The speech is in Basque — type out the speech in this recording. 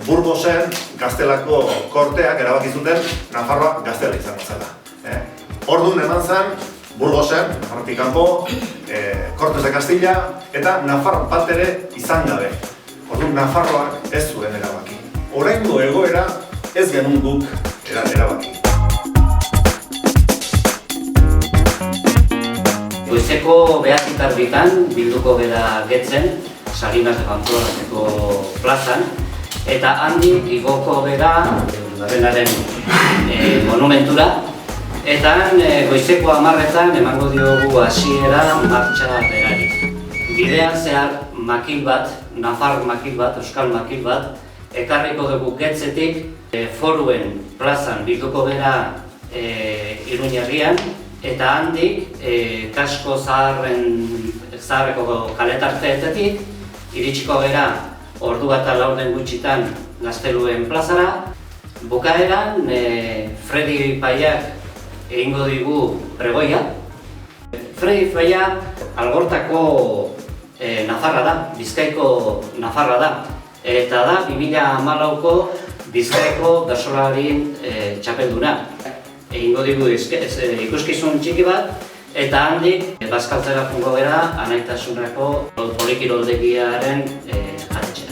Burgosen Gaztelako korteak erabaki zuten Nafarroa Gaztela izango zela. Orduan eman zen Burgosen, Nafarroatik kanpo, Cortes de Castilla eta Nafar bat ere izan gabe. Orduan Nafarroak ez zuen erabaki. Oraingo egoera ez genuen guk erabaki. Goizeko behatzitarditan bilduko bera getzen, Salinas de Pamplonako plazan, eta handik igoko bera Barrenaren monumentura, eta goizeko 10etan emango diogu hasiera martxa berari. Bidean zehar makil bat, Nafar makil bat, Euskal makil bat, ekarriko dugu getzetik foruen plazan bilduko bera Iruñerrian, eta handik kasko zaharreko kaletarteetetik iritsiko gera ordu bat laurden gutxitan Gazteluen plazara. Bukaeran Fredi Paiak egingo digu pregoia. Fredi Paia Algortako Nafarra da, Bizkaiko Nafarra da, eta da 2014ko Bizkaiko bertsolarien txapelduna. Egingo digu ikuskizun txiki bat, eta handik bazkaltzera jungo gara Anaitasunako Polikiroldegiaren jatetxe.